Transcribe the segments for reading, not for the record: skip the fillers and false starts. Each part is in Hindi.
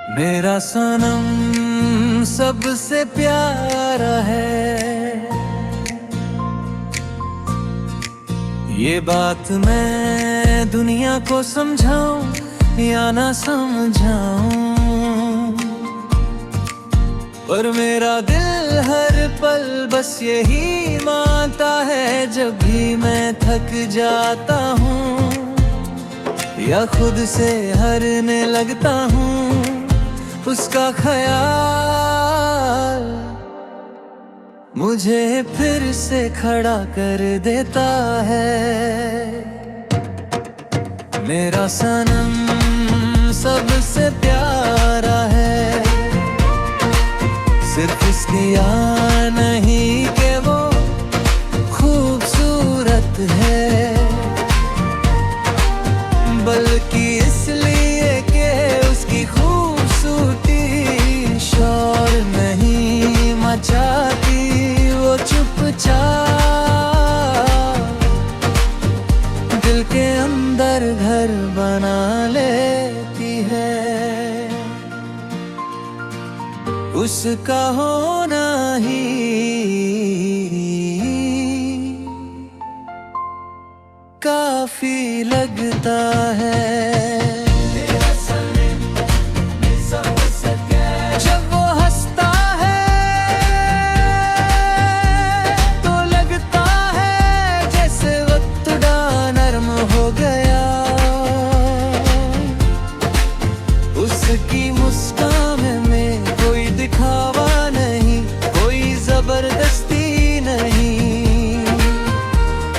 मेरा सनम सबसे प्यारा है, ये बात मैं दुनिया को समझाऊं या ना समझाऊं, पर मेरा दिल हर पल बस यही मानता है। जब भी मैं थक जाता हूँ या खुद से हारने लगता हूँ, उसका ख्याल मुझे फिर से खड़ा कर देता है। मेरा सनम सबसे प्यारा है, सिर्फ इसलिए नहीं कि वो खूबसूरत है, बल्कि इसलिए कि उसकी खूबसूरती शोर नहीं मचाती, वो चुपचाप दिल के अंदर घर बना लेती है। उसका होना ही काफी लगता है। जब वो हंसता है तो लगता है जैसे वक्त नरम हो गया, उसकी मुस्कान में कोई दिखावा नहीं, कोई जबरदस्ती नहीं,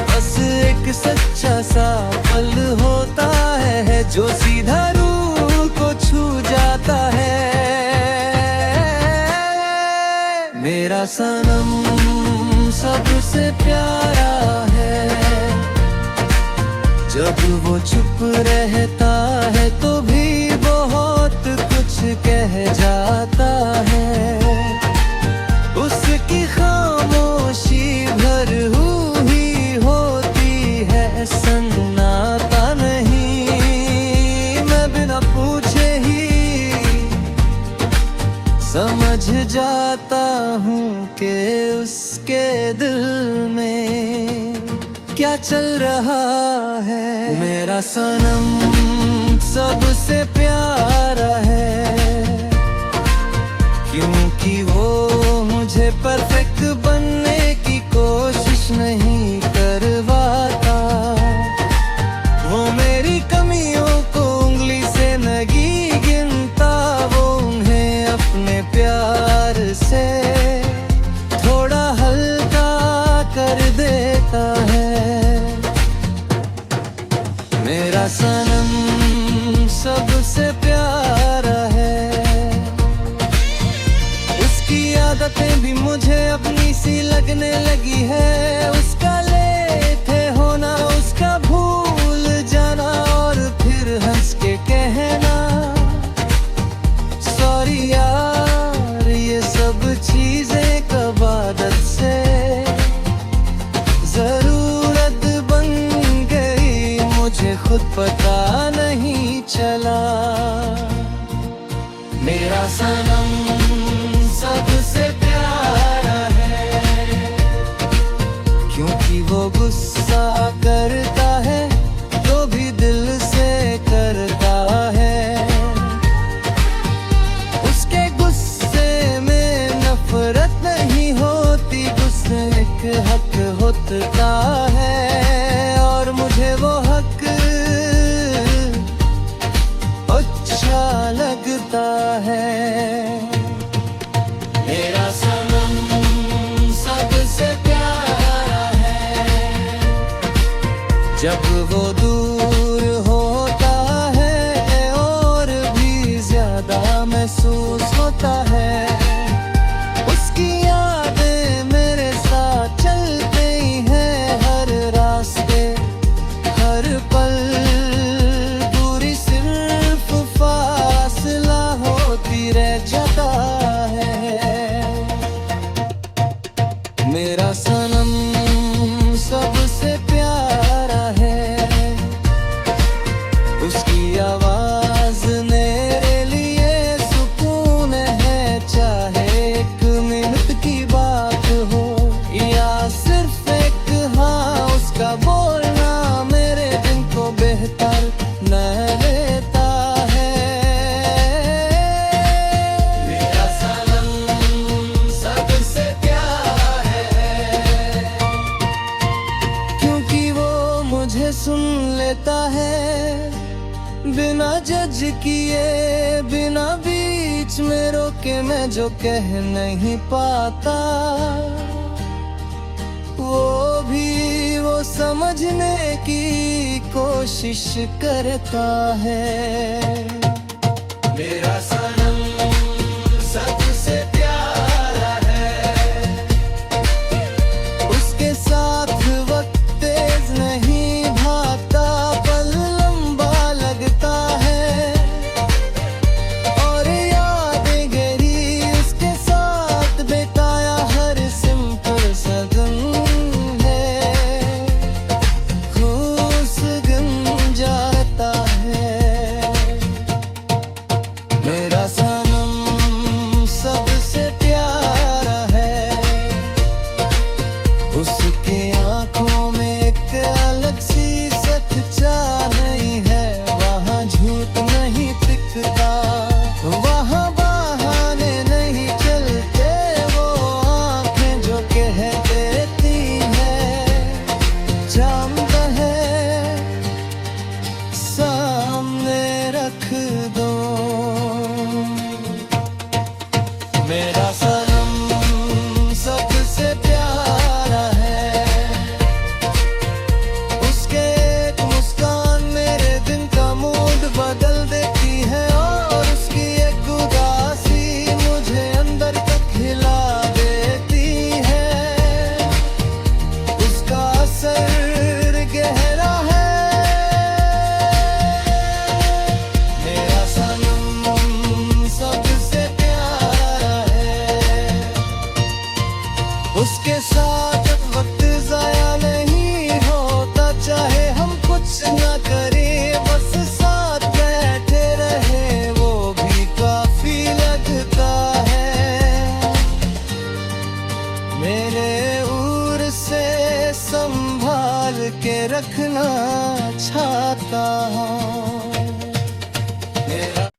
बस एक सच्चा सा पल होता है जो सीधा रूह को छू जाता है। मेरा सनम सबसे प्यारा है, जब वो चुप रहता है तो भी बहुत कुछ कह जाता है, उसकी खामोशी भर हुई होती है, सन्नाटा नहीं। मैं बिना पूछे ही समझ जाता हूँ कि उसके दिल में क्या चल रहा है। मेरा सनम सबसे प्यारा है, क्योंकि वो मुझे परफेक्ट बनने की कोशिश नहीं करवाता, वो मेरी कमियों को उंगली से नहीं गिनता, वो उन्हें अपने प्यार से थोड़ा हल्का कर देता है। मेरा सनम सबसे प्यारा है, उसकी आदतें भी मुझे अपनी सी लगने लगी है, उसका लेते होना, उसका भूल जाना और फिर हंस के कहना सॉरी यार, ये सब चीजें कब आदत से जरूरत बन गई, मुझे खुद पता नहीं चला। मेरा सनम सबसे प्यारा है, क्योंकि वो गुस्सा करता है तो भी दिल से करता है, उसके गुस्से में नफरत नहीं होती, गुस्से एक हक होता है और मुझे वो हक अच्छा लगता है। मेरा सनम सबसे प्यारा है, जब वो दूर होता है और भी ज्यादा महसूस होता है, उसकी यादें मेरे साथ चलते ही हैं हर रास्ते, हर पल, दूरी सिर्फ फासला होती रह जाता है। मेरा सनम सबसे प्यारा है, किए बिना बीच में रोके मैं जो कह नहीं पाता, वो समझने की कोशिश करता है। मेरा सनम सबसे प्यारा है, उसके साथ वक्त तेज नहीं भागता, पल लंबा लगता है, और यादें गहरी उसके साथ बिताया हर सिंपल सदन है, खुश गम जाता है। मेरा सनम सबसे प्यारा है, उसके आंखों में एक अलग सी सच्चाई है, वहाँ झूठ नहीं दिखता, वहाँ बहाने नहीं चलते, वो आंखें जो कह देती है चांद है सामने रख दो। मेरा सनम सबसे प्यारा है, उसके एक मुस्कान मेरे दिन का मूड बदल देती है, और उसकी एक उदासी मुझे अंदर तक हिला देती है, उसका असर गहरा है। मेरा सनम सबसे प्यारा है, उसके साथ वक्त जाया नहीं होता, चाहे हम कुछ न करें बस साथ बैठे रहे वो भी काफी लगता है। मेरे उर से संभाल के रखना चाहता हूँ। मेरा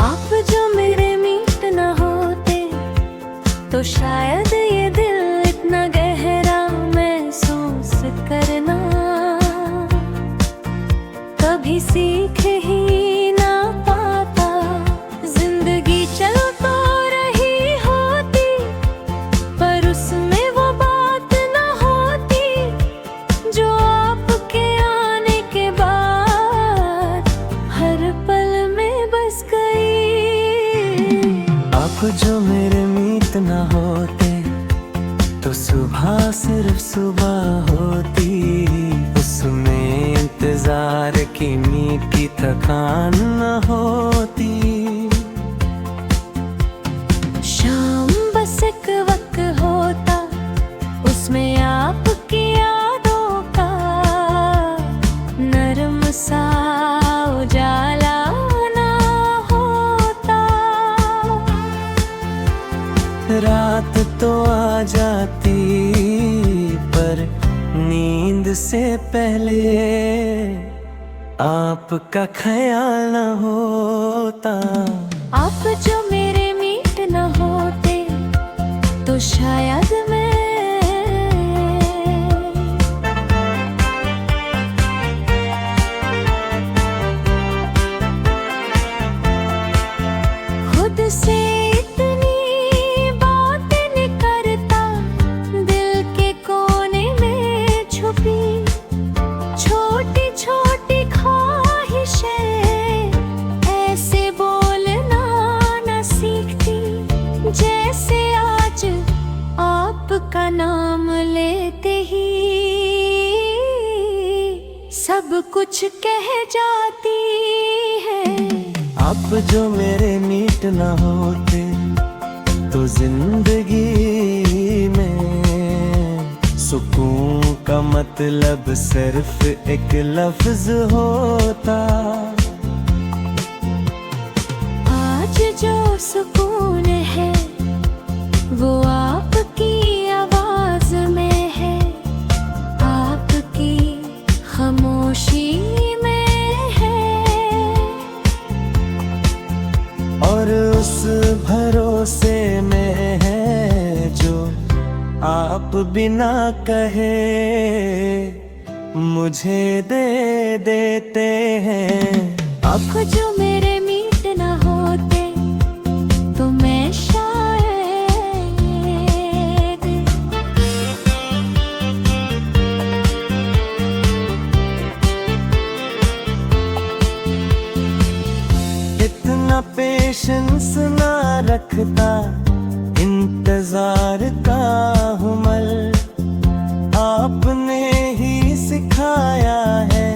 आप जो मेरे मीत न होते तो शायद ये दिल इतना गहरा महसूस करना कभी सीख ही ना पाता। जिंदगी चल तो रही होती पर उसमें वो बात न होती जो आपके आने के बाद हर पल में बस गई। आप जो मेरे मीत न होते तो सुबह सिर्फ सुबह होती, उसमें इंतजार की मीठी थकान न होती। शाम बस एक वक्त होता उसमें आपकी यादों का नरम सा उजाला ना होता। रात तो आ जाती पर नींद से पहले आपका ख्याल न होता। आप जो मेरे मीत न होते तो शायद मैं खुद से इतनी बात नहीं करता, दिल के कोने में छुपी छोटी छोटी ख्वाहिशें ऐसे बोलना न सीखती, जैसे आज आपका नाम लेते ही सब कुछ कह जाती है। आप जो मेरे मीत न होते तो जिंदगी में सुकून का मतलब सिर्फ एक लफ्ज होता। आज जो सुकून है वो आपकी आवाज में है, आपकी खामोशी में है। और उस भरोसे में है जो आप बिना कहे मुझे दे देते हैं। अब जो मेरे मीत न होते तो मैं शायद इतना पेशेंस ना रखता, इंतजार का हुमल आपने ही सिखाया है।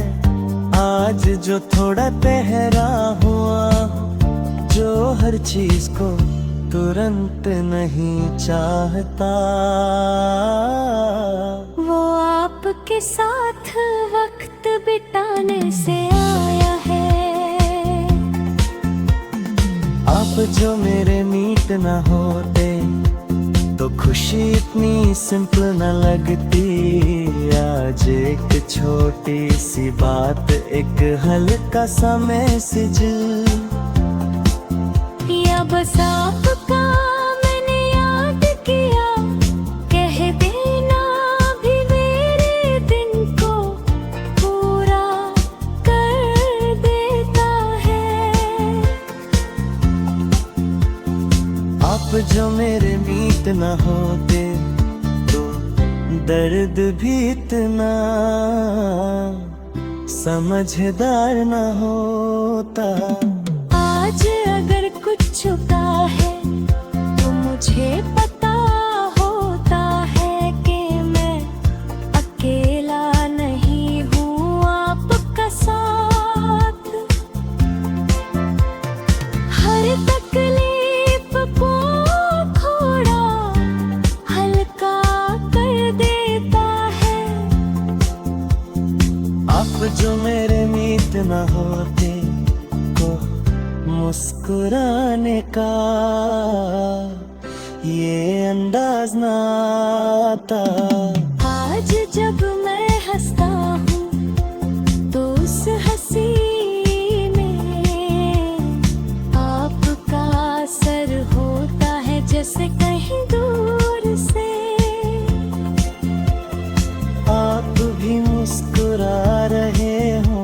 आज जो थोड़ा ठहरा हुआ, जो हर चीज को तुरंत नहीं चाहता, वो आपके साथ वक्त बिताने से आया है। आप जो मेरे मीत न होते तो खुशी इतनी सिंपल न लगती। आज एक छोटी सी बात, एक हल्का सा मैसेज, या बस आपका मैंने याद किया, कह देना भी मेरे दिन को पूरा कर देता है। आप जो मेरे मीत न होते तो दर्द भी इतना समझदार न होता। आज अगर कुछ छुपा है तो मुझे पता होता है कि मैं अकेला नहीं हूँ आपका साथ। हर तकलीफ को थोड़ा हल्का कर देता है। आप जो मेरे मीत न होते को मुस्कुराने का ये अंदाज ना आता। आज जब मैं हंसता हूँ तो उस हंसी में आपका असर होता है, जैसे कहीं दूर से आप भी मुस्कुरा रहे हो।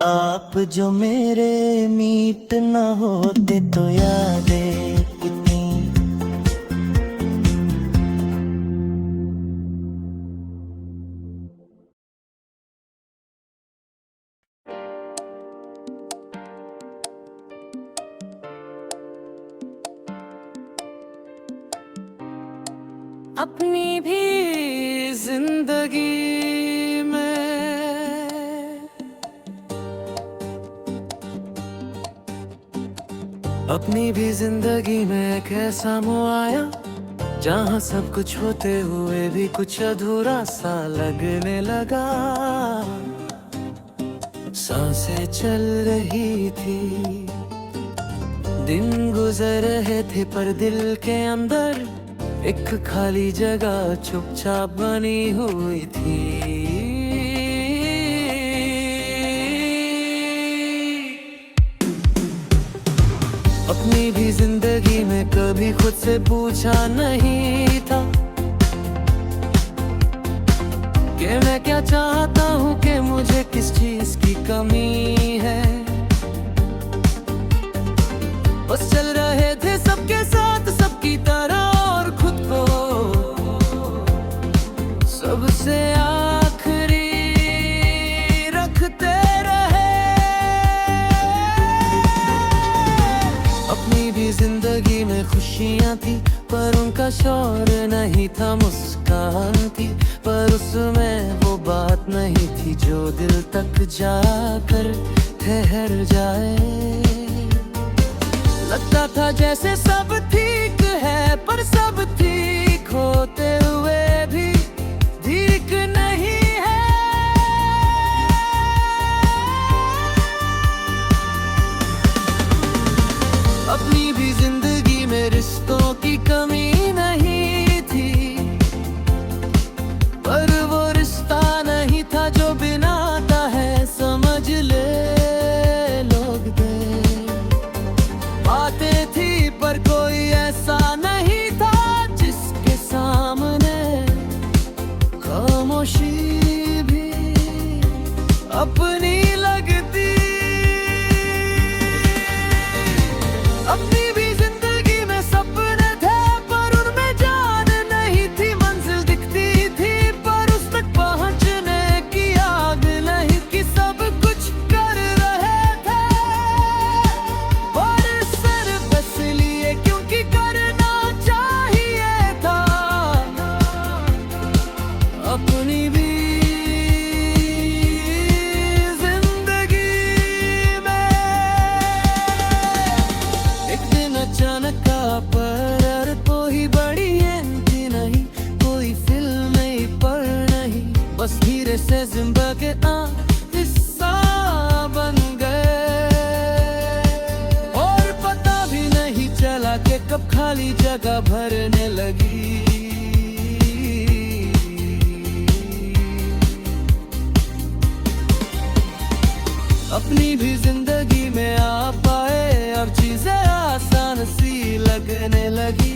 आप जो मेरे मीत न होते तो यादें कितनी अपनी भी जिंदगी अपनी भी जिंदगी में एक ऐसा मोड़ आया जहाँ सब कुछ होते हुए भी कुछ अधूरा सा लगने लगा। सांसें चल रही थी, दिन गुजर रहे थे, पर दिल के अंदर एक खाली जगह चुपचाप बनी हुई थी। अपनी भी जिंदगी में कभी खुद से पूछा नहीं था कि मैं क्या चाहता हूँ, कि मुझे किस चीज की कमी है। बस चल रहे थे सबके साथ सबकी तरह और खुद को सबसे आखिरी रखते रहे। अपनी भी जिंदगी में खुशियाँ थी, पर उनका शौर नहीं था, मुस्कान थी पर उसमें वो बात नहीं थी जो दिल तक जाकर ठहर जाए। लगता था जैसे सब ठीक है, पर सब ठीक होते हुए भी ठीक नहीं है। अपनी भी जिंदगी में रिश्तों की कमी नहीं थी, पर वो रिश्ता नहीं था जो बनाता है समझ ले। अपनी लगती। अपनी भी जिंदगी में सपने थे पर उनमें जान नहीं थी, मंजिल दिखती थी पर उस तक पहुंचने की आग नहीं कि सब कुछ कर रहे थे और सिर्फ इसलिए क्योंकि करना चाहिए था। अपनी भी अचानक का पर कोई बड़ी एंट्री नहीं, कोई फिल्म नहीं पर नहीं, बस धीरे से जिंदगी हिस्सा बन गए और पता भी नहीं चला कि कब खाली जगह भरने लगी। अपनी भी जिंदगी में आ पाए अब चीजें आसान सी लगने लगी।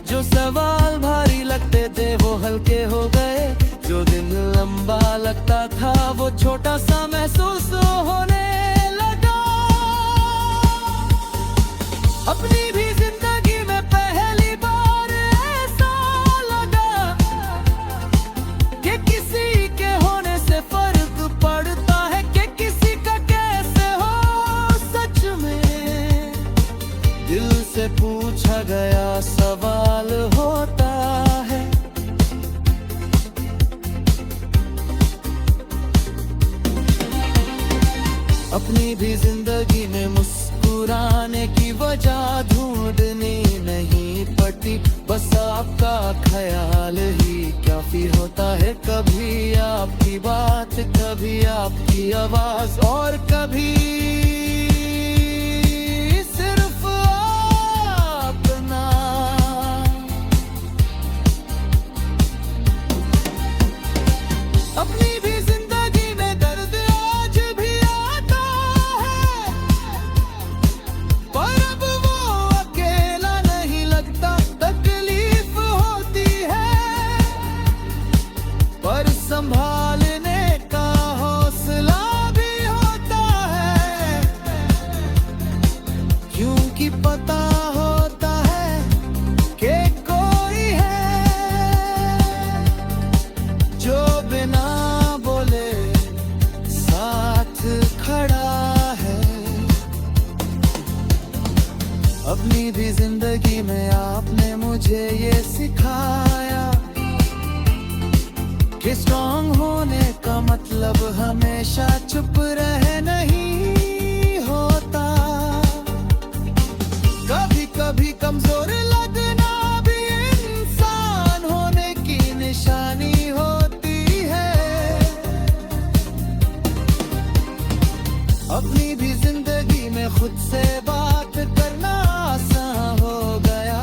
जो सवाल भारी लगते थे वो हल्के हो गए, जो दिन लंबा लगता था वो छोटा सा महसूस होने लगा। अपनी भी जिंदगी में पहली बार ऐसा लगा कि किसी के होने से फर्क पड़ता है कि किसी का कैसे हो सच में। दिल से पूछा गया सवाल होता है, अपनी भी जिंदगी में मुस्कुराने की वजह ढूंढनी नहीं पड़ती, बस आपका ख्याल ही काफी होता है। कभी आपकी बात, कभी आपकी आवाज और कभी सिर्फ अपना। अपनी भी जिंदगी में दर्द आज भी आता है पर अब वो अकेला नहीं लगता। तकलीफ होती है पर संभालने का हौसला भी होता है, क्योंकि पता होता है कि कोई है जो बिना बोले साथ खड़ा है। अपनी भी जिंदगी में आपने मुझे ये सिखाया कि स्ट्रांग होने का मतलब हमेशा चुप रहे नहीं होता। कभी कभी कमजोर लगना भी इंसान होने की निशानी होती है। अपनी भी जिंदगी में खुद से बात करना आसान हो गया,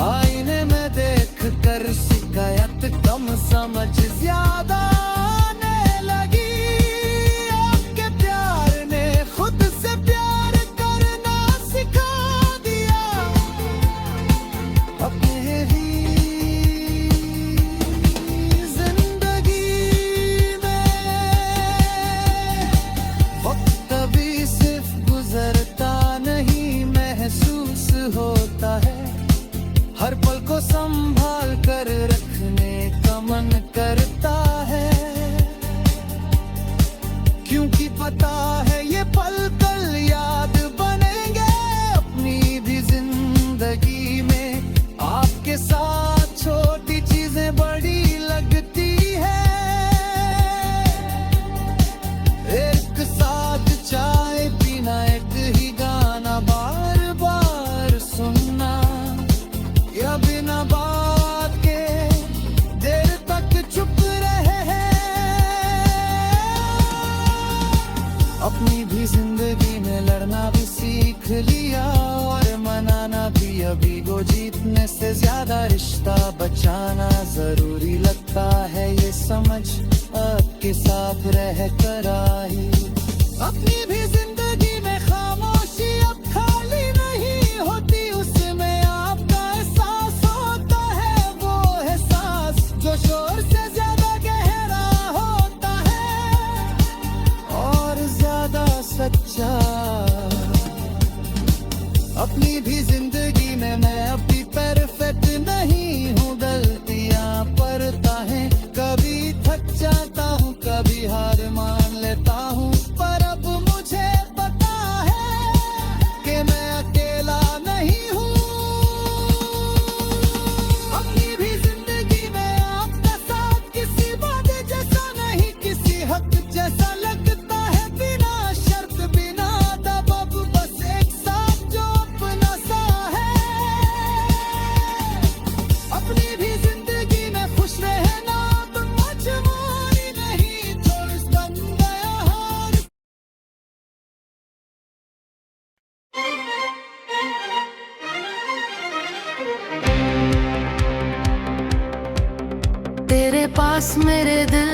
आईने में देख कर शिकायत कम समझ ज्यादा आने लगी। आपके प्यार ने खुद से प्यार करना सिखा दिया। अपने ही जिंदगी में वक्त अभी सिर्फ गुजरता नहीं महसूस होता है, हर पल को संभाल कर रखने का मन करता है, क्योंकि पता है ये पल कल याद बनेंगे। अपनी भी जिंदगी में आपके साथ छोटी चीजें बड़ी लगती है। एक साथ चाय पीना, एक ही गाना बार बार सुनना, या बिना बात के देर तक चुप रहे हैं। अपनी भी जिंदगी में लड़ना भी सीख लिया और मनाना भी। अभी को जीतने से ज्यादा रिश्ता बचाना जरूरी लगता है, ये समझ आपके साथ रह कर आई। अपनी भी जिंदगी में खामोशी अब खाली नहीं होती, उसमें आपका एहसास होता है, वो एहसास जो शोर से ज्यादा गहरा होता है। सच्चा। अपनी भी जिंदगी में मैं अभी परफेक्ट नहीं हूँ, गलतियाँ करता है, कभी थक जाता हूँ, कभी हार मान लेता हूँ, पर अब मुझे पता है कि मैं अकेला नहीं हूँ। अपनी भी जिंदगी में आपका साथ किसी वादे जैसा नहीं, किसी हक जैसा लगता है, बिना शर्त बिना दबाव, बस एक साथ जो अपना सा है। अपनी भी जिंदगी में खुश रहना तो मजबूरी नहीं, चॉइस बन गया हर। तेरे पास मेरे दिल,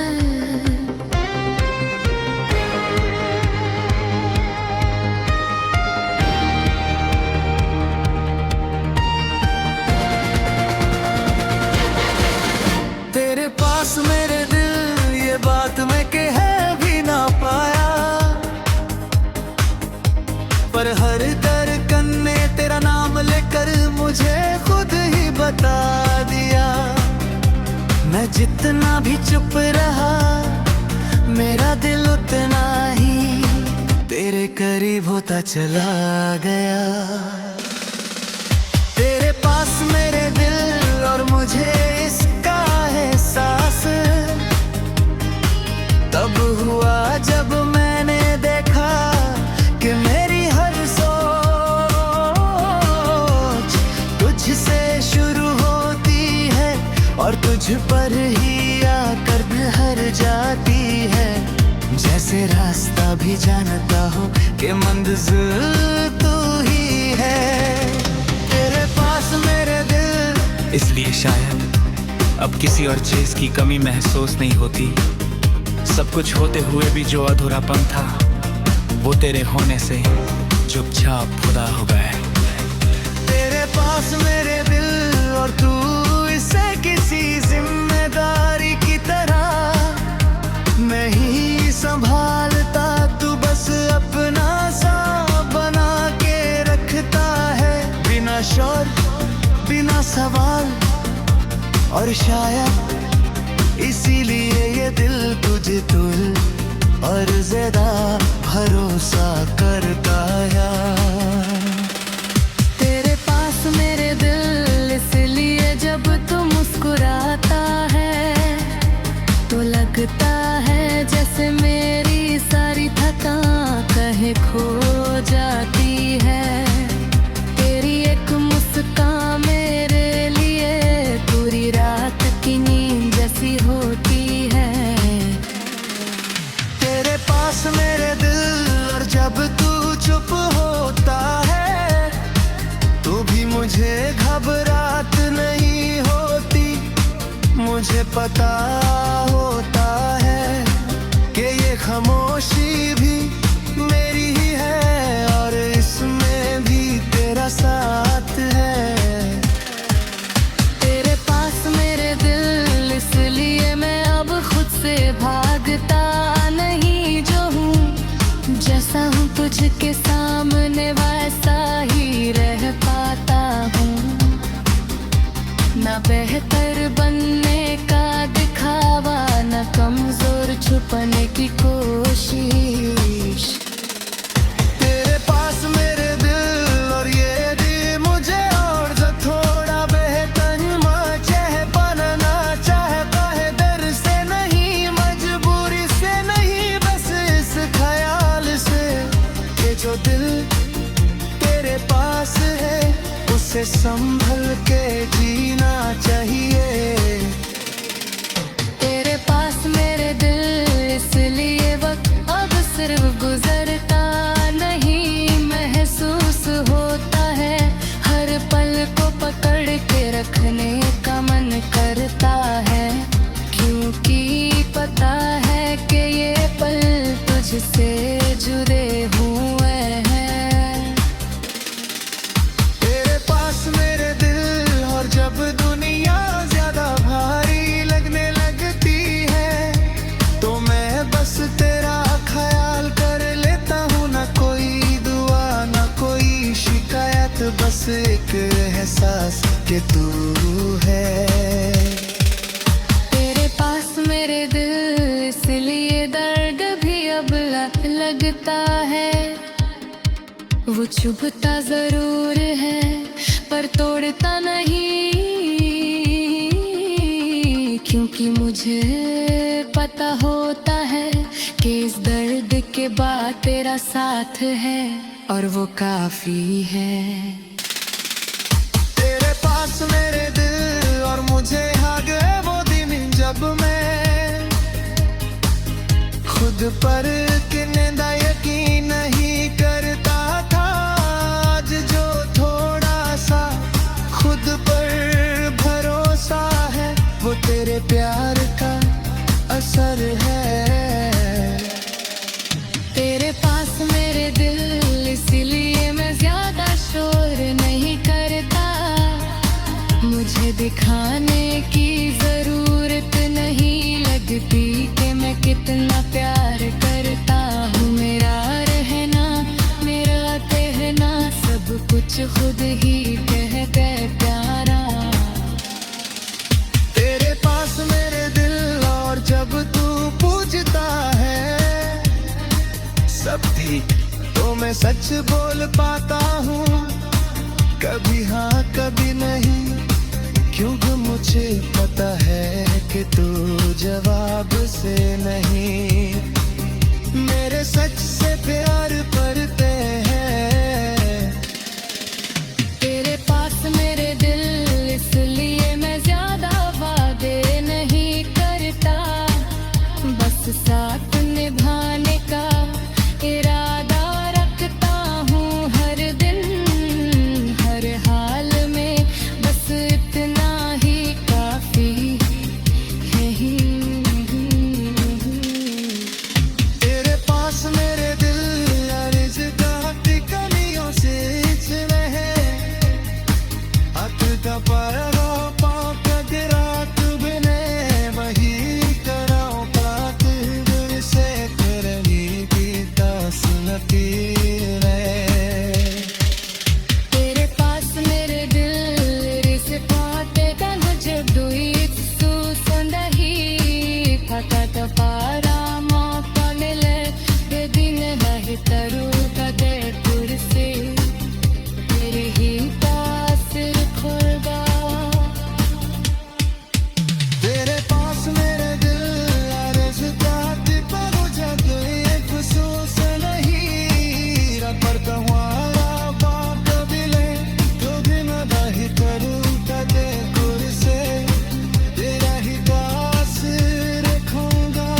तेरे पास मेरे दिल, ये बात मैं कह भी ना पाया, पर हर धड़कन ने तेरा नाम लेकर मुझे खुद ही बता दिया। मैं जितना भी चुप रहा, मेरा दिल उतना ही तेरे करीब होता चला गया। तेरे पास मेरे दिल और मुझे इसका एहसास तब हुआ जब मैंने देखा कि मेरी हर सोच तुझसे शुरू होती है और तुझ पर ही आकर हर जाती है। जैसे रास्ता भी जानता हो कि मंजिल तू ही है। तेरे पास मेरे दिल, इसलिए शायद अब किसी और चीज की कमी महसूस नहीं होती। सब कुछ होते हुए भी जो अधूरापन था, वो तेरे होने से चुपचाप खुदा हो गए। तेरे पास मेरे दिल और तू इसे किसी जिम्मेदारी की तरह मैं ही संभालता, तू बस अपना सा बना के रखता है, बिना शोर बिना सवाल। और शायद इसीलिए ये दिल तुझे तुल और ज्यादा भरोसा करता यार। तेरे पास मेरे दिल, इसलिए जब तू मुस्कुराता है तो लगता है जैसे मेरी सारी थकान कहीं खो जाती है। तेरी एक मुस्कान मेरे लिए पूरी रात की नींद जैसी होती है। तेरे पास मेरे दिल और जब तू चुप होता है तो भी मुझे घबराहट नहीं होती। मुझे पता होता है कि ये खामोशी भी मेरी ही है और इसमें भी तेरा साथ है। तेरे पास मेरे दिल, इसलिए मैं अब खुद से भागता नहीं जो हूँ। जैसा हूँ तुझके सामने वैसा ही रह पाता हूँ। ना बेहतर बनने का दिखावा, न कमजोर छुपने की कोशिश। तेरे पास मेरे दिल और ये दिल मुझे और जो थोड़ा बेहतर चाहे बनना चाहता है, डर से नहीं मजबूरी से नहीं, बस इस ख्याल से कि जो दिल तेरे पास है उसे संभल के जीना चाहिए। तेरे पास मेरे दिल, इसलिए वक्त अब सिर्फ गुजरता नहीं, महसूस होता है। हर पल को पकड़ के रखने का मन करता है, क्योंकि पता है कि ये पल तुझसे जुड़े हुए हैं। तेरे पास मेरे दिल और जब दुनिया ज्यादा भारी लगने लगती है तो मैं बस तेरा ख्याल कर लेता हूँ, न बस एक एहसास कि तू है। तेरे पास मेरे दिल इसलिए दर्द भी अब लगता है। वो चुभता जरूर है पर तोड़ता नहीं, क्योंकि मुझे पता होता है कि इस दर्द के बाद तेरा साथ है और वो काफी है। तेरे पास मेरे दिल और मुझे आ गए वो दिन जब मैं खुद पर किन्दा यकीन नहीं करता था। आज जो थोड़ा सा खुद पर भरोसा है वो तेरे प्यार का असर है। तेरे पास मेरे दिल इसीलिए मैं ज्यादा शोर नहीं करता। मुझे दिखाने की जरूरत नहीं लगती कि मैं कितना प्यार करता हूँ। मेरा रहना मेरा कहना सब कुछ खुद ही कहते प्यारा। तेरे पास मेरे दिल और जब तू पूछता है सब ठीक तो मैं सच बोल पाता हूँ। कभी हाँ कभी नहीं, क्योंकि मुझे पता है कि तू जवाब से नहीं मेरे सच से प्यार करते हैं। तेरे पास मेरे दिल इसलिए मैं ज्यादा वादे नहीं करता। बस साथ निभाने का इरादा रखता हूँ हर दिन हर हाल में। बस इतना ही काफी है। तेरे पास मेरे दिल अर्ज गाती कमियों से रहे। अत का पारा पाक रात बिने वही कराओ पाक दिल से करनी की तासनती तेरे पास मेरे दिल रिस पाते का मुझे दुई सुसंदही फकत पारा मौका मिले ये दिन नहीं तरू कदे कुर्सी तेरे ही पास खुदा। तेरे पास मेरे दिल अर्ज गाती पर मुझे कोई अफसोस नहीं। पर तुम्हारा बाप बिले तो भी मैं नहीं करूँ कदे कुर्से तेरा ही दास रखूंगा।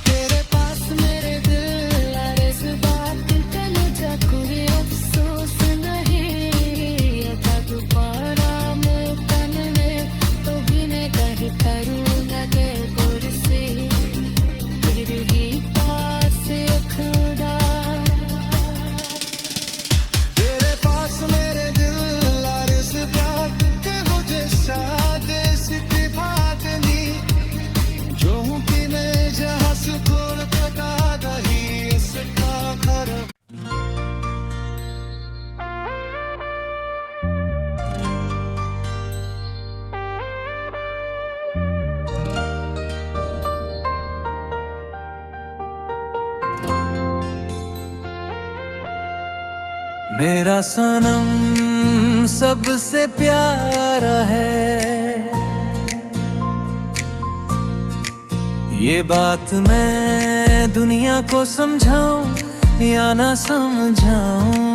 तेरे पास मेरे दिल इस बात का मुझे कोई अफसोस नहीं। अता दोबारा मौका मिले तो भी मैं नहीं करूँगा के कुर्सी तेरे ही पास खुदा। तेरे पास मेरे दिल अर्ज गाती मुझे सादे सिटी बात नहीं। जो हूँ कि मैं जहाँ सुकून कटा रही इसका घर। मेरा सनम सबसे प्यारा है, ये बात मैं दुनिया को समझाऊं या ना समझाऊं,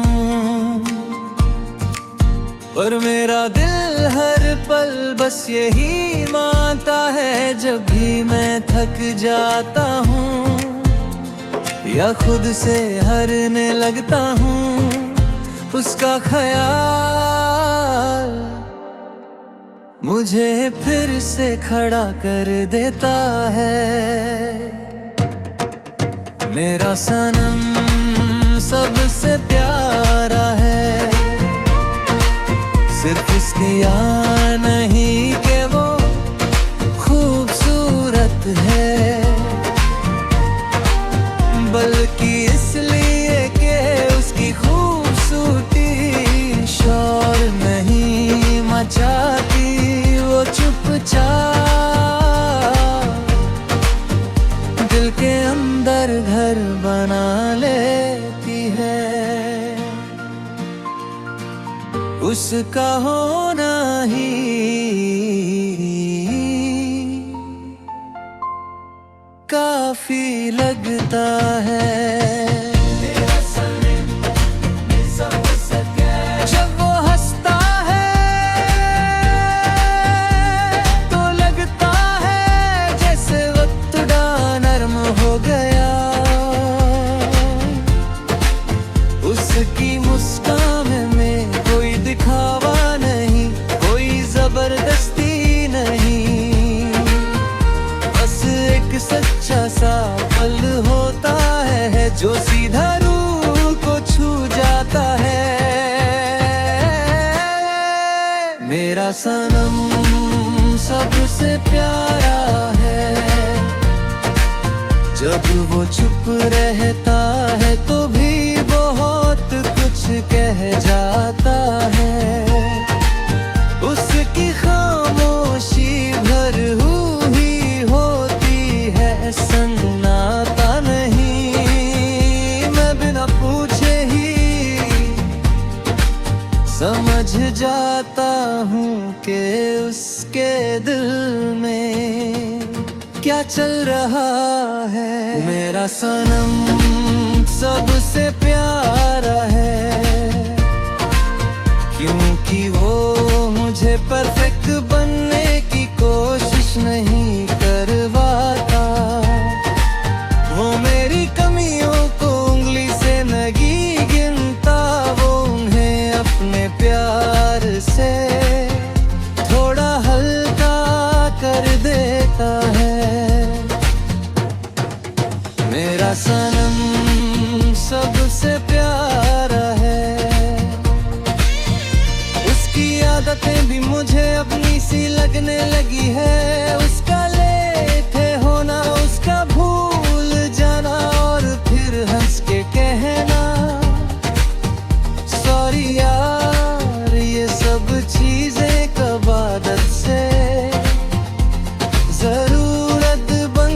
पर मेरा दिल हर पल बस यही मानता है। जब भी मैं थक जाता हूँ या खुद से हारने लगता हूँ, उसका ख्याल मुझे फिर से खड़ा कर देता है। मेरा सनम सबसे प्यारा है, सिर्फ इसलिए नहीं कि वो खूबसूरत है, बल्कि इसलिए कि उसकी खूबसूरती दिल के अंदर घर बना लेती है। उसका होना ही काफी लगता है। जब वो हंसता है तो लगता है जैसे वक्त नरम हो गया। उसकी मुस्कान में कोई दिखावा नहीं, कोई जबरदस्ती नहीं, बस एक सच्चा सा पल होता है जो सीधा रूह को छू जाता है। मेरा सनम सबसे प्यारा है। जब वो चुप रहता है तो भी बहुत कुछ कह जाता है। उसकी खामोशी भर हुई होती है, सन्नाटा नहीं। मैं बिना पूछे ही समझ जाता हूँ कि उसके दिल में क्या चल रहा है। मेरा सनम सबसे प्यारा है, क्योंकि वो मुझे परफेक्ट बनने की कोशिश नहीं करवाता। वो मेरी कमियों को उंगली से नहीं गिनता, वो उन्हें अपने प्यार से थोड़ा हल्का कर देता है। मेरा सनम सबसे प्यारा है। उसकी आदतें भी मुझे अपनी सी लगने लगी है। उसका लेटे होना, उसका भूल जाना और फिर हंस के कहना सॉरी यार, ये सब चीजें कब आदत से जरूरत बन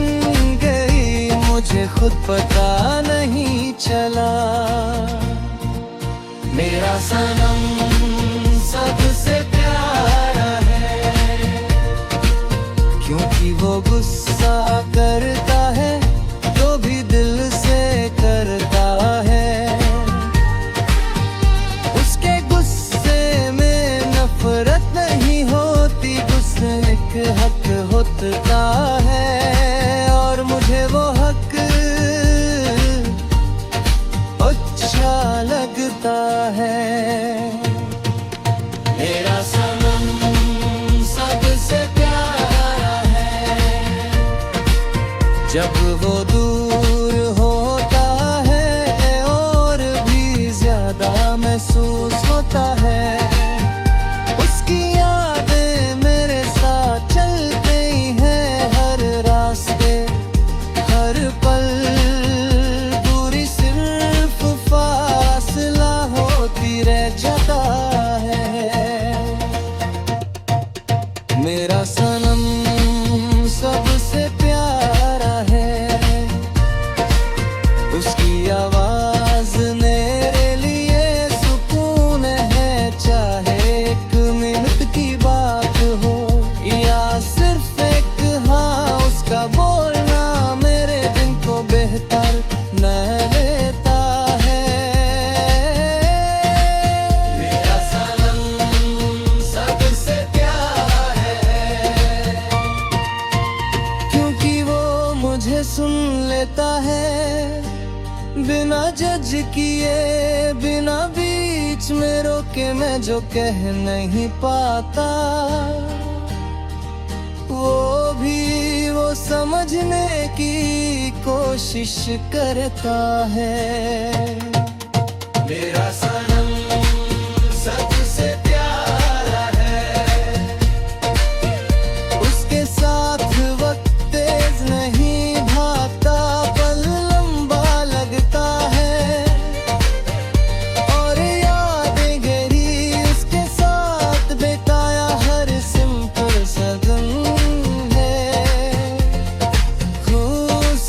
गई, मुझे खुद पता नहीं चला। मेरा सनम सबसे प्यारा है, क्योंकि वो गुस्सा करता है तो भी दिल से करता है। उसके गुस्से में नफरत नहीं होती, गुस्से एक हक होता है और मुझे वो हक अच्छा लगता है। मेरा सनम सबसे प्यारा है। जब वो दूर होता है और भी ज्यादा महसूस होता है। उसकी यादें मेरे साथ चलते ही हैं हर रास्ते, हर पल। दूरी सिर्फ फासला होती रह जाता है। मेरा सनम सबसे प्यारा है। उसकी आवाज मेरे लिए सुकून है, चाहे एक मिनट की बात हो या सिर्फ एक हाँ। उसका बोलना मेरे दिन को बेहतर न लेता है। मेरा सनम सबसे प्यारा है, क्योंकि वो मुझे सुन लेता है बिना जज किए, बिना बीच में रोके। मैं जो कह नहीं पाता वो भी वो समझने की कोशिश करता है। मेरा सनम सबसे प्यारा है। उसके साथ वक्त तेज नहीं भागता, पल लंबा लगता है और यादें गहरी उसके साथ बिताया हर सिंपल सदन है। खुश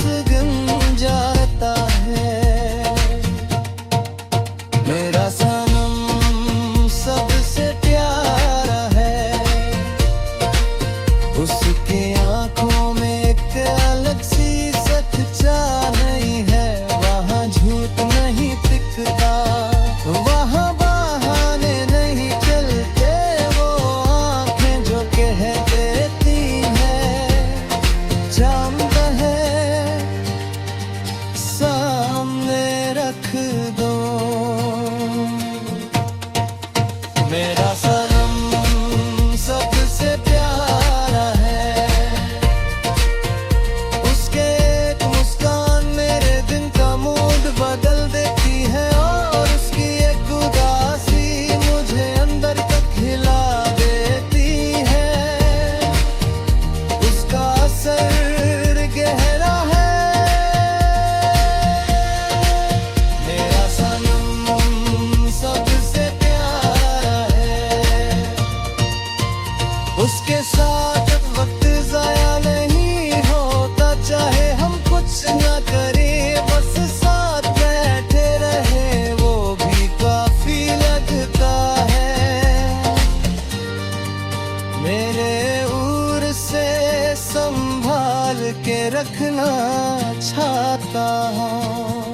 करता हूँ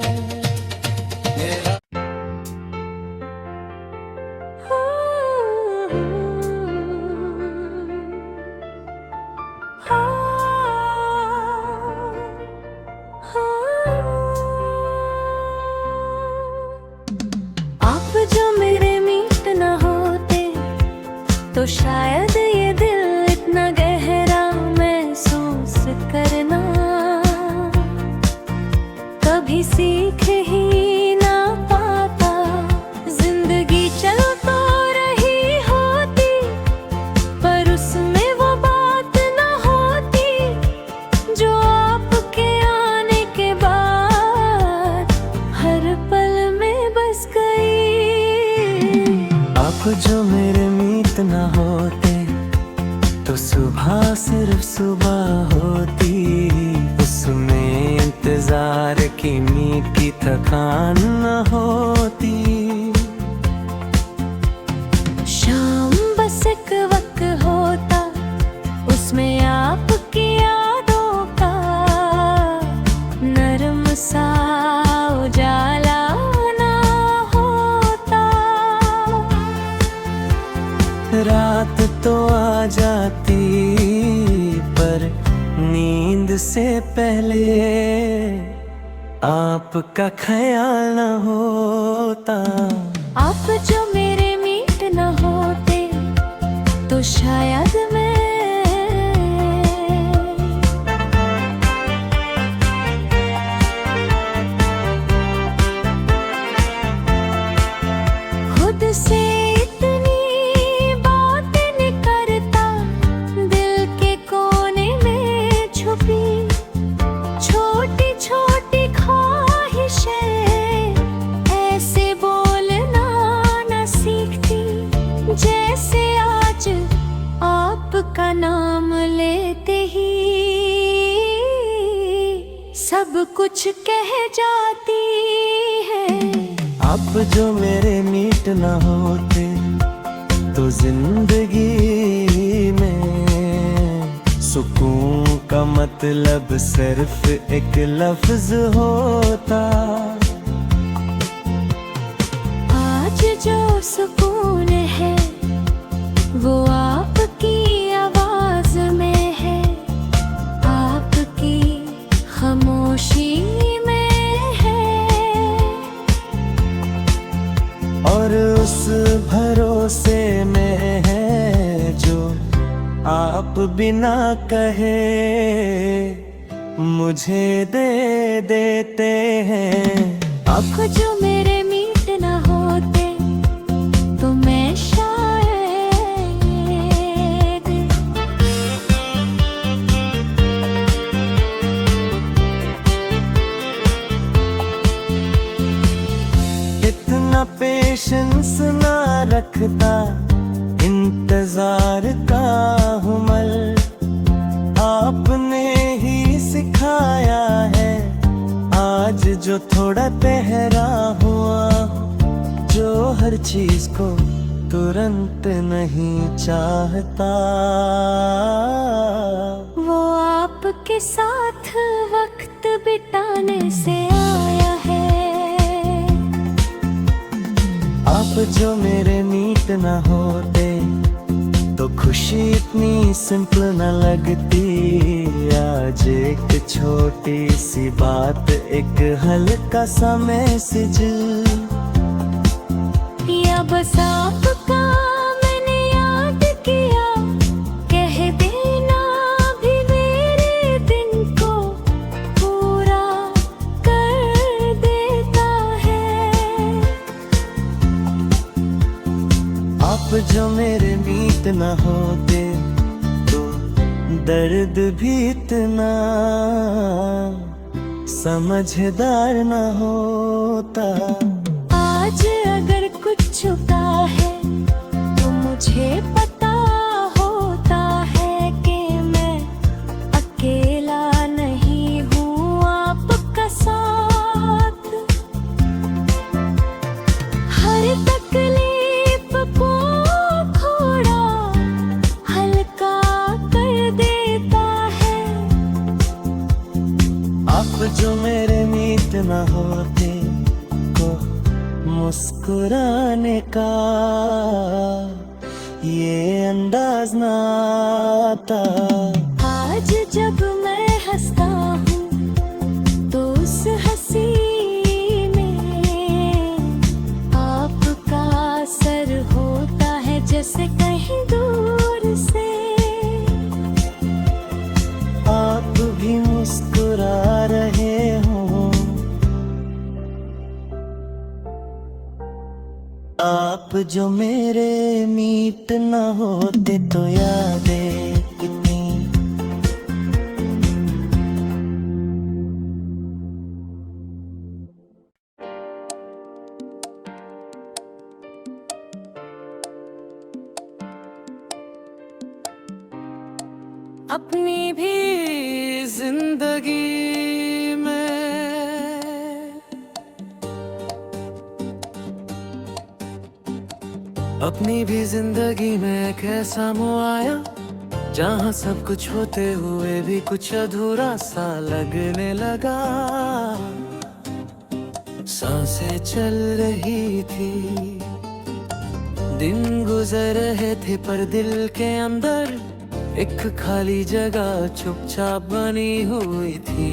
मेरा आप जो मेरे मीत न होते तो शायद ये दिल इतना गहरा महसूस करना कभी सीख ही ना पाता। जिंदगी चल तो रही होती पर उसमें वो बात ना होती जो आपके आने के बाद हर पल में बस गई। आप जो मेरे मीत न होते तो सुबह सिर्फ सुबह होती, उसमें इंतजार की नींद की थकान न होती। शाम बस एक वक्त होता उसमें आपकी यादों का नरम सा उजाला ना होता। रात तो आ जाती पर नींद से पहले आपका ख्याल न होता। आप जो मेरे मीत न होते तो शायद मैं खुद से इतनी बातें नहीं करता, दिल के कोने में छुपी छोटी छोटी ख्वाहिशें ऐसे बोलना न सीखती जैसे आज आपका नाम लेते ही सब कुछ कह जाती है। आप जो मेरे मीत न होते तो जिंदगी में सुकून का मतलब सिर्फ एक लफ्ज होता। आज जो सुकून है वो आपकी आवाज में है, आपकी खामोशी में है। और उस भरोसे में है जो आप बिना कहे मुझे दे देते हैं। आप जो मेरे मीत न होते तो मैं शायद इतना पेशेंस ना रखता, इंतजार का हुमल आपने ही सिखाया है। आज जो थोड़ा ठहरा हुआ जो हर चीज को तुरंत नहीं चाहता, वो आपके साथ वक्त बिताने से आया है। आप जो मेरे मीत न होते तो खुशी इतनी सिंपल न लगती। आज एक छोटी सी बात, एक हल्का सा मैसेज या बस आपका मैंने याद किया कह देना भी मेरे दिन को पूरा कर देता है। आप जो मेरे मीत न होते तो दर्द भी इतना समझदार न होता। आज अगर कुछ छुपा है तो मुझे पता होता है कि मैं अकेला नहीं हूँ आपका साथ। हर तकलीफ को थोड़ा हल्का कर देता है। आप जो मेरे मीत न होते को मुस्कुराने का ये अंदाज ना आता। आज जब मैं हंसता हूँ तो उस हंसी में आपका असर होता है जैसे कहीं दूर से आप भी मुस्कुरा रहे हो। आप जो मेरे मीत न होते तो यादें कितनी। अपनी भी जिंदगी अपनी भी जिंदगी में एक ऐसा मोड़ आया जहाँ सब कुछ होते हुए भी कुछ अधूरा सा लगने लगा। सांसें चल रही थी, दिन गुजर रहे थे, पर दिल के अंदर एक खाली जगह चुपचाप बनी हुई थी।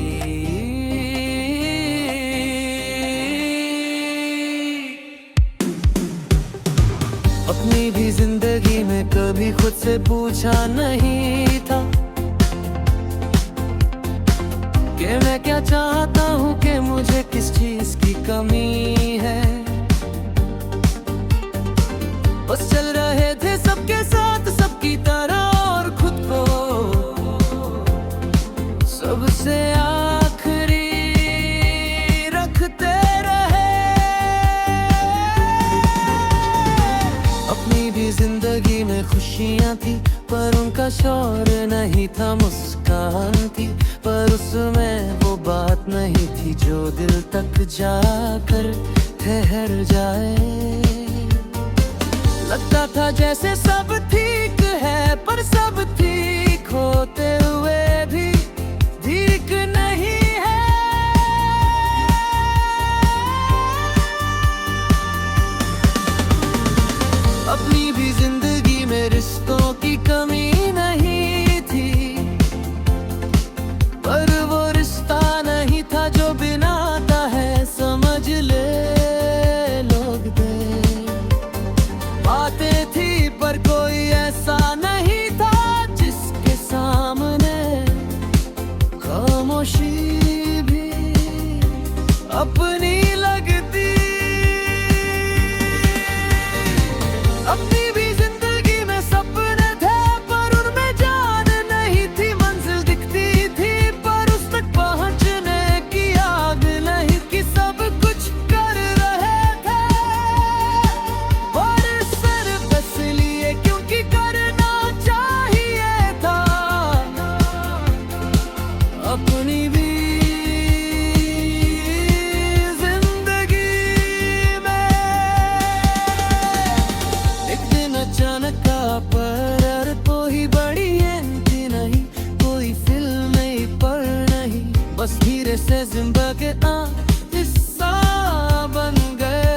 अपनी भी जिंदगी में कभी खुद से पूछा नहीं था कि मैं क्या चाहता हूँ, कि मुझे किस चीज की कमी है। बस चल रहे थे सबके साथ सबकी तरह और खुद को सबसे आखिरी रखते रहे। अपनी भी जिंदगी में खुशियाँ थी पर उनका शौर नहीं था, मुस्कान थी पर उसमें वो बात नहीं थी जो दिल तक जाकर ठहर जाए। लगता था जैसे सब ठीक है पर सब ठीक होते हुए भी ठीक नहीं है। अपनी भी जिंदगी में रिश्तों की कमी नहीं थी पर वो रिश्ता नहीं था जो बनाता है, समझ ले लोग दे। बातें थी पर कोई ऐसा नहीं था जिसके सामने खामोशी भी अपनी लगती। अपनी भी जिंदगी में सपने थे पर उनमें जान नहीं थी, मंजिल दिखती थी पर उस तक पहुंचने की आग नहीं कि सब कुछ कर रहे थे और सिर्फ इसलिए क्योंकि करना चाहिए था। अपनी भी जिंदगी में एक दिन अचानक का पर कोई बड़ी एंट्री नहीं, कोई फिल्म नहीं पर नहीं, बस धीरे से जिंदगी हिस्सा बन गए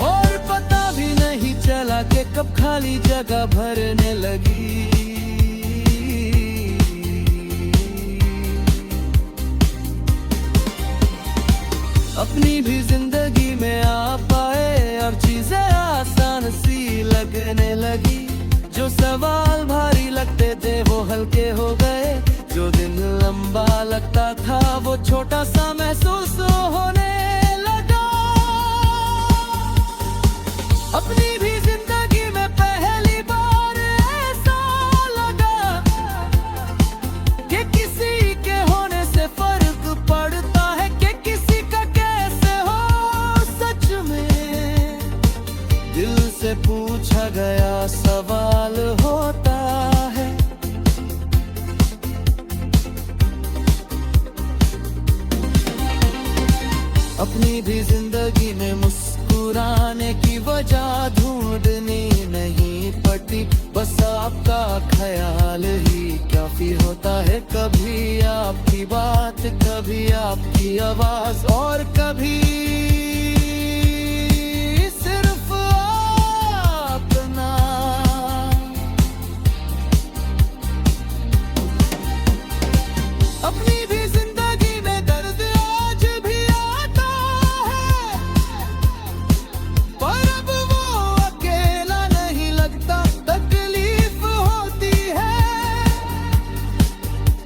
और पता भी नहीं चला कि कब खाली जगह भरने लगी। अपनी भी जिंदगी में आ पाए और चीजें आसान सी लगने लगी। जो सवाल भारी लगते थे वो हल्के हो गए, जो दिन लंबा लगता था वो छोटा सा महसूस होने लगा। अपनी भी जिंदगी में पहली बार ऐसा लगा कि किसी के होने से फर्क पड़ता है कि किसी का कैसे हो सच में। दिल से पूछा गया सवाल होता है, अपनी भी जिंदगी में मुस्कुराने की वजह ढूंढनी नहीं पड़ती, बस आपका ख्याल ही काफी होता है। कभी आपकी बात, कभी आपकी आवाज, और कभी सिर्फ अपना। अपनी भी जिंदगी में दर्द आज भी आता है, पर अब वो अकेला नहीं लगता। तकलीफ होती है,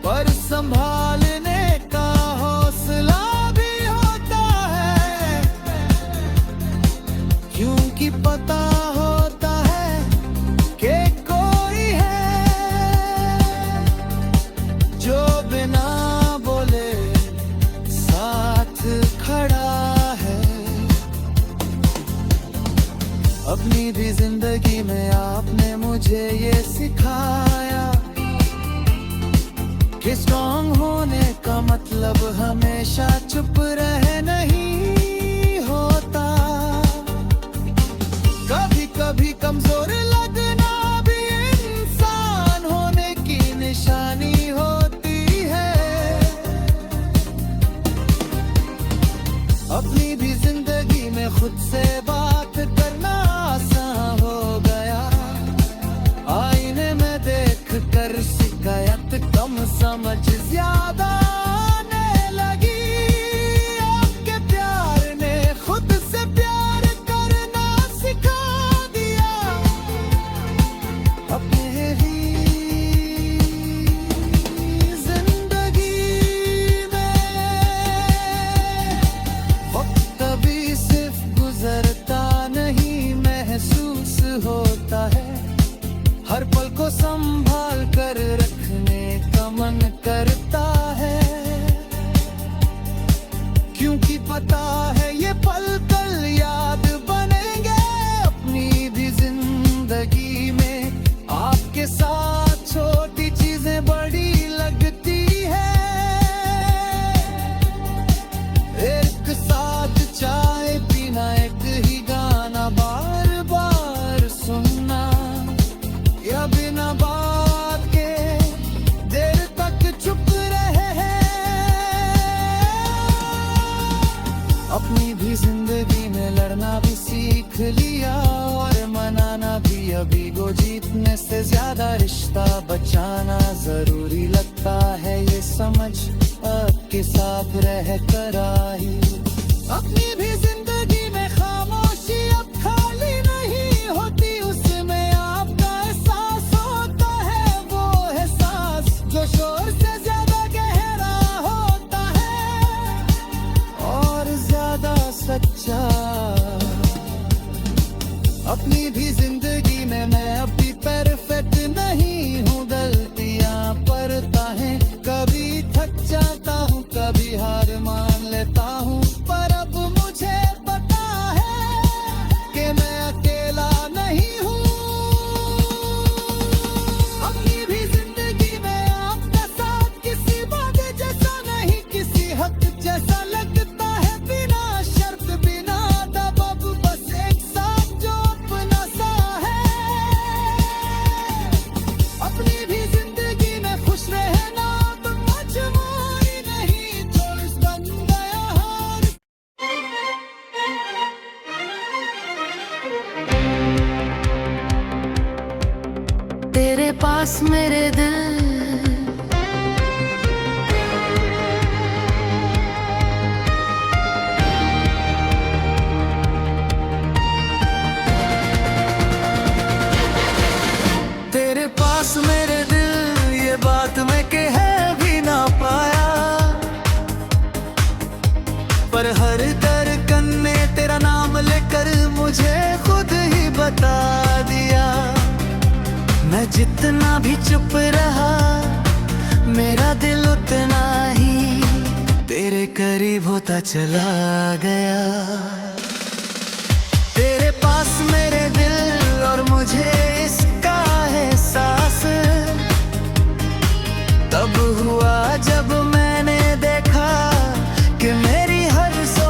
पर संभालने का हौसला भी होता है, क्योंकि पता होता है कि कोई है जो बिना बोले साथ खड़ा है। अपनी भी जिंदगी में आपने मुझे ये सिखाया कि स्ट्रॉन्ग होने का मतलब हमेशा चुप रहे नहीं होता। कभी कभी कमजोर लगना भी इंसान होने की निशानी होती है। अपनी भी जिंदगी में खुद से बात करना आसान हो गया। आईने में देख कर शिकायत कम, समझ ज्यादा आने लगी। आपके प्यार ने खुद से प्यार करना सिखा दिया। अपने ही जिंदगी में वक्त कभी सिर्फ गुजरता नहीं, महसूस होता है। हर पल को संभाल कर रखने का मन करता है, क्योंकि पता है ये पल कल याद बनेंगे। अपनी भी जिंदगी में आपके साथ छोटी चीजें बड़ी लगती है। एक साथ चाय पीना, एक ही गाना बार बार सुनना, या बिना बात के देर तक चुप रहे। अपनी भी जिंदगी में लड़ना भी सीख लिया, और मनाना भी। अभी को जीतने से ज्यादा रिश्ता बचाना जरूरी लगता है, ये समझ आपके साथ रह कर आई। अपनी भी जिंदगी में खामोशी अब खाली नहीं होती, उसमें आपका एहसास होता है। वो एहसास जो शोर से ज्यादा गहरा होता है और ज्यादा सच्चा। अपनी भी जिंदगी में मैं अभी परफेक्ट नहीं हूँ, गलतियाँ करता है। कभी थक जाता हूँ, कभी हार मान लेता हूँ, पर अब मुझे पता है कि मैं अकेला नहीं हूँ। अपनी भी जिंदगी में आपका साथ किसी बात जैसा नहीं, किसी हक जैसा लगता है। बिना शर्त, बिना दबाव, बस एक साथ जो अपना सा है। अपनी भी जिंदगी में खुश रहना तो मजबूरी नहीं, चॉइस बन गया हर। तेरे पास मेरे दिल तेरे पास मेरे दिल, ये बात मैं कह भी ना पाया, पर हर धड़कन ने तेरा नाम लेकर मुझे खुद ही बता दिया। मैं जितना भी चुप रहा, मेरा दिल उतना ही तेरे करीब होता चला गया। तेरे पास मेरे दिल और मुझे इसका एहसास तब हुआ जब मैंने देखा कि मेरी हर सोच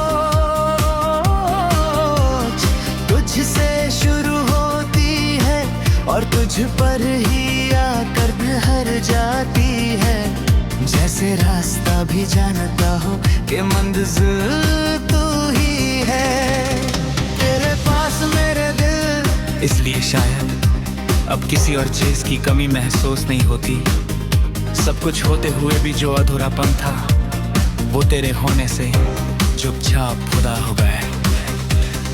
तुझसे शुरू होती है और तुझ पर ही आकर चाहता हूँ कि मंजिल तू ही है। तेरे पास मेरे दिल, इसलिए शायद अब किसी और चीज की कमी महसूस नहीं होती। सब कुछ होते हुए भी जो अधूरापन था, वो तेरे होने से चुपचाप खुदा हो गया।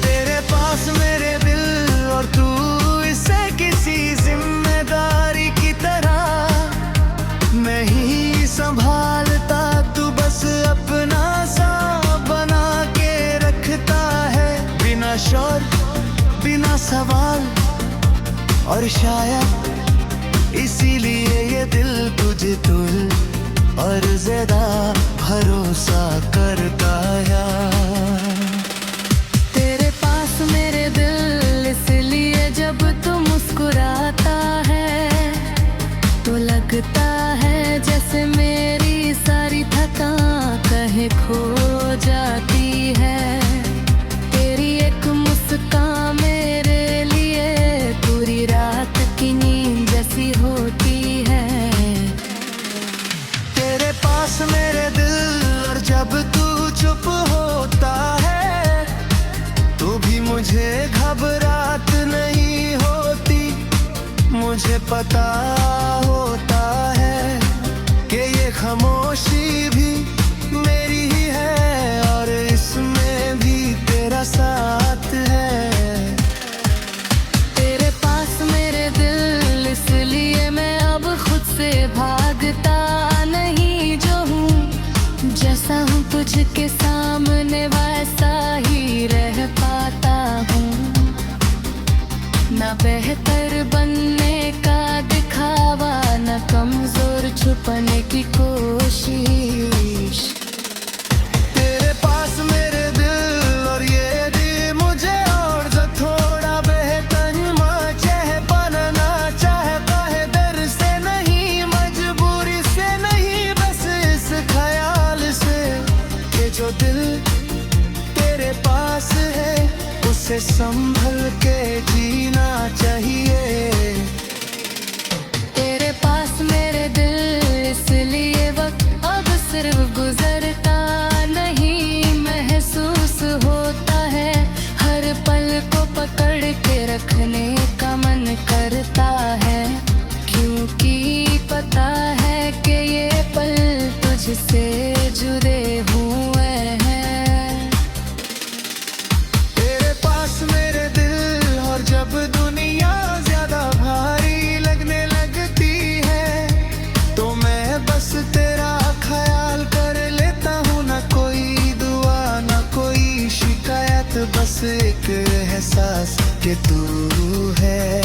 तेरे पास मेरे दिल और तू इसे किसी जिम्मेदारी की तरह नहीं संभालता। तू बस अपना सा बना के रखता है, बिना शोर बिना सवाल। और शायद इसीलिए ये दिल तुझे तुल और ज्यादा भरोसा करता यार। तेरे पास मेरे दिल, इसलिए जब तू मुस्कुराता है तो लगता है जैसे मेरी सारी थकान कहीं खो जाती है। तेरी एक मुस्कान मेरे लिए पूरी रात की नींद जैसी होती है। तेरे पास मेरे दिल और जब तू चुप होता है तो भी मुझे घबराहट नहीं होती। मुझे पता होता है कि ये खामोशी भी मेरी ही है और इसमें भी तेरा साथ है। तेरे पास मेरे दिल, इसलिए मैं अब खुद से भागता नहीं जो हूँ। जैसा हूँ तुझके सामने वैसा ही रह पाता हूँ। ना बेहतर बनने का दिखावा, ना कमजोर छुपने की कोशिश। तेरे पास मेरे दिल और ये दिल मुझे और जो थोड़ा बेहतर चाहे बनना चाहता है। डर से नहीं, मजबूरी से नहीं, बस इस ख्याल से कि जो दिल तेरे पास है उसे संभल के जीना चाहिए। तेरे पास मेरे दिल, इसलिए वक्त अब सिर्फ गुजरता नहीं महसूस होता है। हर पल को पकड़ के रखने का मन करता है, क्योंकि पता है कि ये पल तुझसे जुड़े हुए हैं। तेरे पास मेरे दिल और जब दुनिया ज्यादा भारी लगने लगती है तो मैं बस तेरा ख्याल कर लेता हूँ। ना कोई दुआ ना कोई शिकायत, बस एक एहसास कि तू है।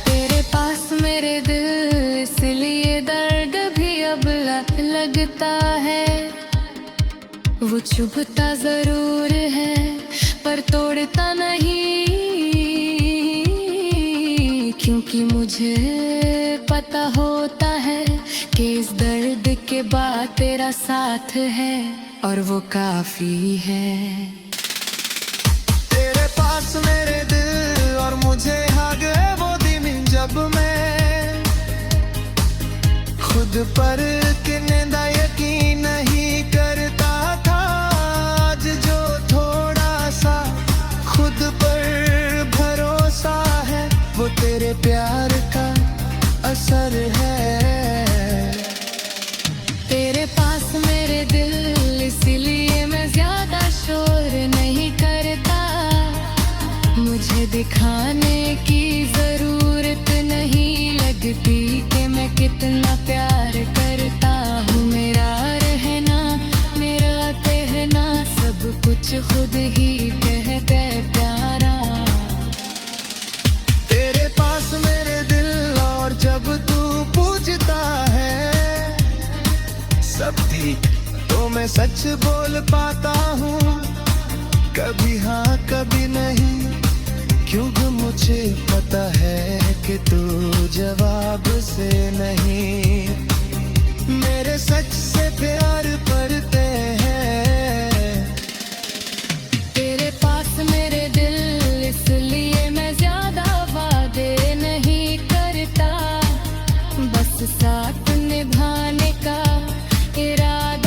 तेरे पास मेरे दिल, इसलिए दर्द भी अब लगता है। वो चुभता जरूर है पर तोड़ता नहीं, क्योंकि मुझे पता होता है कि इस दर्द के बाद तेरा साथ है और वो काफी है। तेरे पास मेरे दिल और मुझे आ गए वो दिन जब मैं खुद पर किन्दा यकीन नहीं करता था। आज जो थोड़ा सा खुद पर भरोसा है वो तेरे प्यार का असर है। तेरे पास मेरे दिल, इसलिए मैं ज्यादा शोर नहीं करता। मुझे दिखाने की जरूरत नहीं लगती कि मैं कितना प्यार करता हूँ। मेरा रहना, मेरा कहना, सब कुछ खुद ही कहते प्यारा। तेरे पास मेरे दिल और जब तू पूछता है सब ठीक तो मैं सच बोल पाता हूँ। कभी हाँ कभी नहीं, क्योंकि मुझे पता है कि तू जवाब से नहीं मेरे सच से प्यार करते हैं। तेरे पास मेरे दिल, इसलिए मैं ज्यादा वादे नहीं करता। बस साथ निभाने का इरादा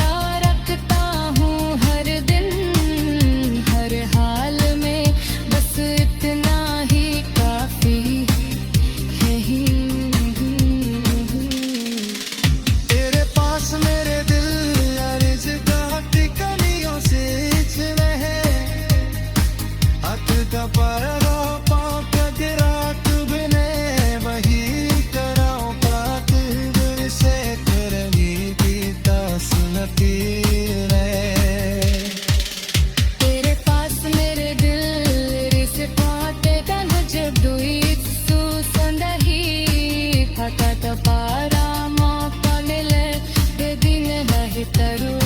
हकीरे तेरे पास मेरे दिल रिसे पाते तन जब दुई सुसंदही फकत पारा मा पगले दे दिन नहीं तरू